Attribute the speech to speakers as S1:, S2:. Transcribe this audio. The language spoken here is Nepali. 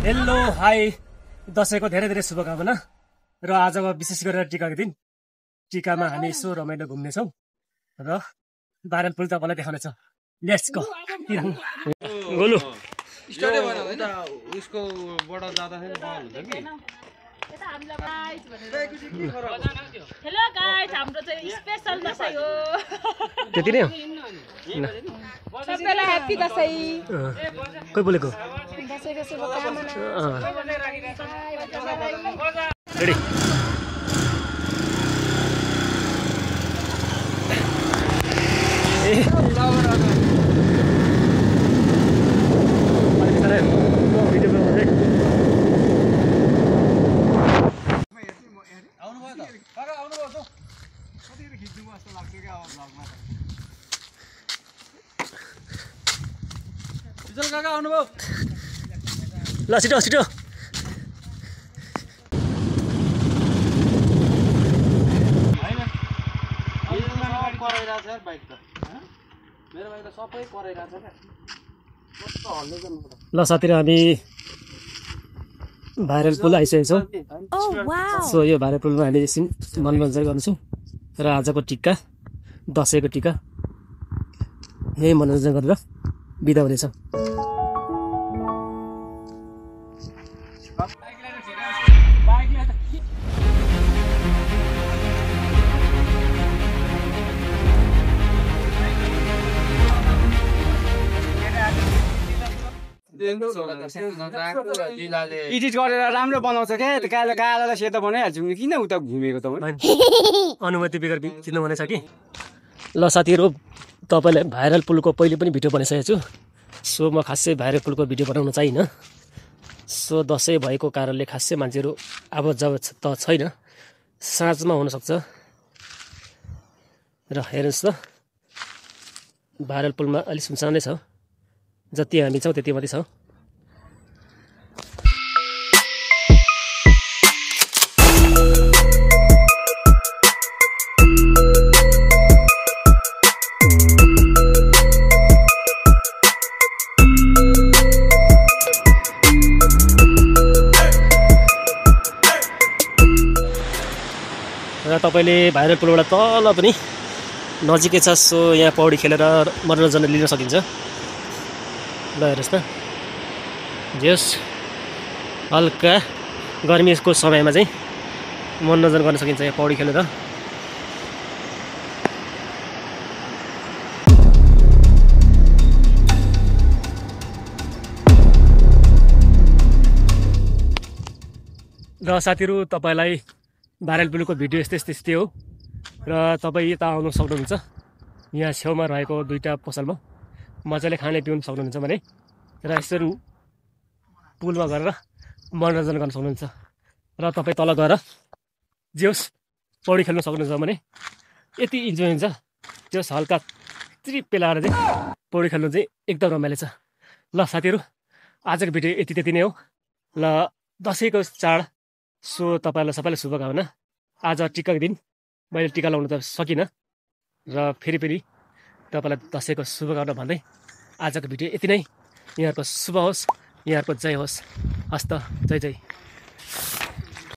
S1: हेलो हाई दसैँको धेरै धेरै शुभकामना र आजको विशेष गरेर टिकाको दिन टिकामा हामी यसो रमाइलो घुम्नेछौँ र बारेन पुल तपाईँलाई देखाउनेछ लेट्स गो गोलु
S2: उसको बडा जाँदाखेरि बल हुन्छ कि
S3: हेलो गाइस हाम्रो चाहिँ स्पेशल दशैं हो
S1: त्यति नै हो
S3: सबैलाई ह्यापी दशैं
S1: कोही बोलेको
S3: दशैंको शुभकामना
S1: रेडी ल छिटो छिटो ल साथीहरू हामी भाइरल पुल आइसकेको छौँ सो यो भाइरल पुलमा हामी एकछिन मनोरञ्जन गर्छौँ र आजको टिका दसैँको टिका यही मनोरञ्जन गरेर बिदा हुनेछौँ
S4: एडिट गरेर राम्रो बनाउँछ क्या गालालाई सेतो बनाइहाल्छु किन उता घुमेको तपाईँ
S1: अनुमति बेगर चिन्नु भनेछ कि ल साथीहरू तपाईँलाई भाइरल पुलको पहिले पनि भिडियो बनाइसकेको छु सो म खासै भाइरल पुलको भिडियो बनाउन चाहिनँ सो दसैँ भएको कारणले खासै मान्छेहरू अब जब त छैन साँझमा हुनसक्छ र हेर्नुहोस् त भाइरल पुलमा अलिक सुनसानै छ जति हामी छौँ त्यति मात्रै छ र तपाईँले भाइरल पुलबाट तल पनि नजिकै छ सो यहाँ पौडी खेलेर मनोरञ्जन लिन सकिन्छ ल हेर्नुहोस् न जस हल्का गर्मीको समयमा चाहिँ मनोरञ्जन गर्न सकिन्छ यहाँ पौडी खेलेर र साथीहरू तपाईँलाई भाइरल पुलको भिडियो यस्तै हो र तपाईँ यता आउनु सक्नुहुन्छ यहाँ छेउमा रहेको दुईवटा पसलमा मजाले खाने पिउनु सक्नुहुन्छ भने र यसरी पुलमा गरेर मनोरञ्जन गर्न सक्नुहुन्छ र तपाईँ तल गएर जे होस् पौडी खेल्न सक्नुहुन्छ भने यति इन्जोय हुन्छ जस हल्का त्रिप्पे लगाएर चाहिँ पौडी खेल्नु चाहिँ एकदम रमाइलो छ ल साथीहरू आजको भिडियो त्यति नै हो ल दसैँको चाड सो तपाईँलाई सबैलाई शुभकामना आज टिकाको दिन मैले टिका लाउनु त सकिनँ र फेरि तपाईँलाई दसैँको शुभकामना भन्दै आजको भिडियो यति नै यहाँहरूको शुभ होस् यहाँहरूको जय होस् हस्त जय जय